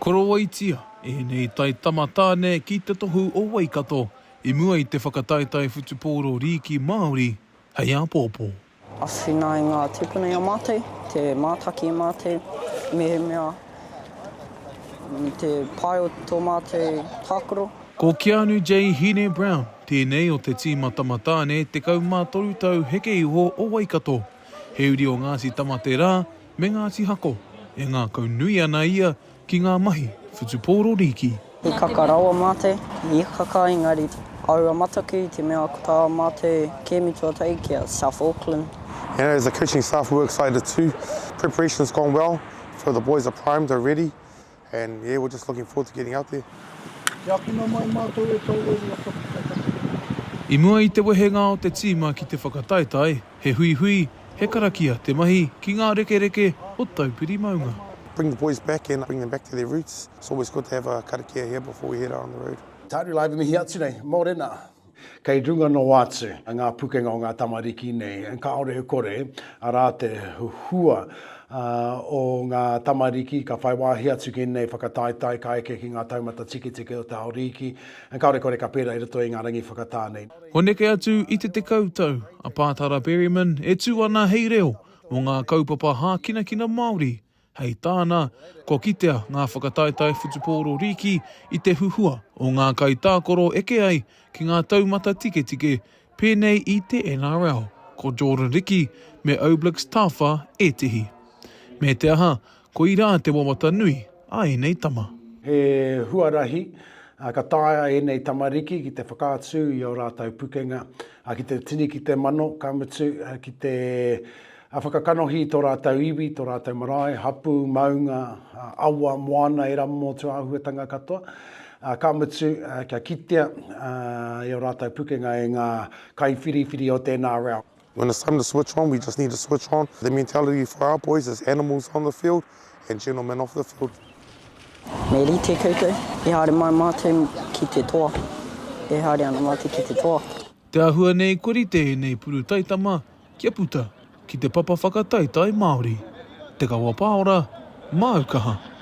Korowaitia, nei tai Tama tāne ki te tohu o Waikato, I mua I te whakataitai whutupōro riki Māori, hei āpōpō. Awhina I ngā tūpuna I a mātei, te mātaki I mātei, mehemea, te pai o tō mātei tākoro. Ko Keanu J. Hine Brown, tēnei o te tīma Tama tāne te kaumātoru tau heke iho o Waikato. He uri o ngāsi Tama te rā, me ngāsi hako, e ngā kaunui ana ia ki ngā mahi whutupōro riki. I kakaraua mātei, I kaka engari aura mataki, te mea kota mātei kemi tuatai kia South Auckland. As the coaching staff, we're excited too. Preparation's gone well, so the boys are primed, they're ready, and yeah, we're just looking forward to getting out there. I mua I te wehenga o te tīma ki te whakataitai, he hui hui, he karakia te mahi ki ngā reke reke o taupiri maunga. Bring the boys back and bring them back to their roots. It's always good to have a karakia here before we head out on the road. Tāru lai mihi atu nei, mōrena. Kei runga no atu, ngā pukenga o ngā tamariki nei, ka ore e kore, a rā te hua o ngā tamariki, ka whai wāhi atu ki nei whakataitai, ka eke ki ngā taumata tiki tiki o te auriki, ka ore kore ka pera I roto I ngā rangi whakatānei. Honeke atu I te kautau, a Pātara Berryman e tū ana hei reo o ngā kaupapa hākina kina Māori. Hei tāna, ko kitea ngā whakataitai whutupōro riki I te huhua o ngā kaitākoro eke ai ki ngā taumata tike tike pēnei I te NRL, ko Jordan Riki me Oblaks Tawha e tihi. Me te aha, ko I rā te wawata nui a nei Tama. He huarahi, ka tāia nei tamariki ki te whakaatu I o rātau pukenga, ki te tini ki te mano, ka mutu ki te a whakakanohi tō rātau iwi, tō rātau marae, hapū, maunga, aua, moana, e ramo tū ahuatanga katoa. Ka mutu, kia kitea, I o rātau pukenga e ngā kaiwhiriwhiri o tēnā rau. When it's time to switch on, we just need to switch on. The mentality for our boys is animals on the field and gentlemen off the field. Me ri te koutou, E haere mai mātou ki te toa. E haere ana mātou ki te toa. Te ahua nei korite nei puru taitama, kia puta ki te papa whakataitai Māori. Te kaua pāora, Aukaha.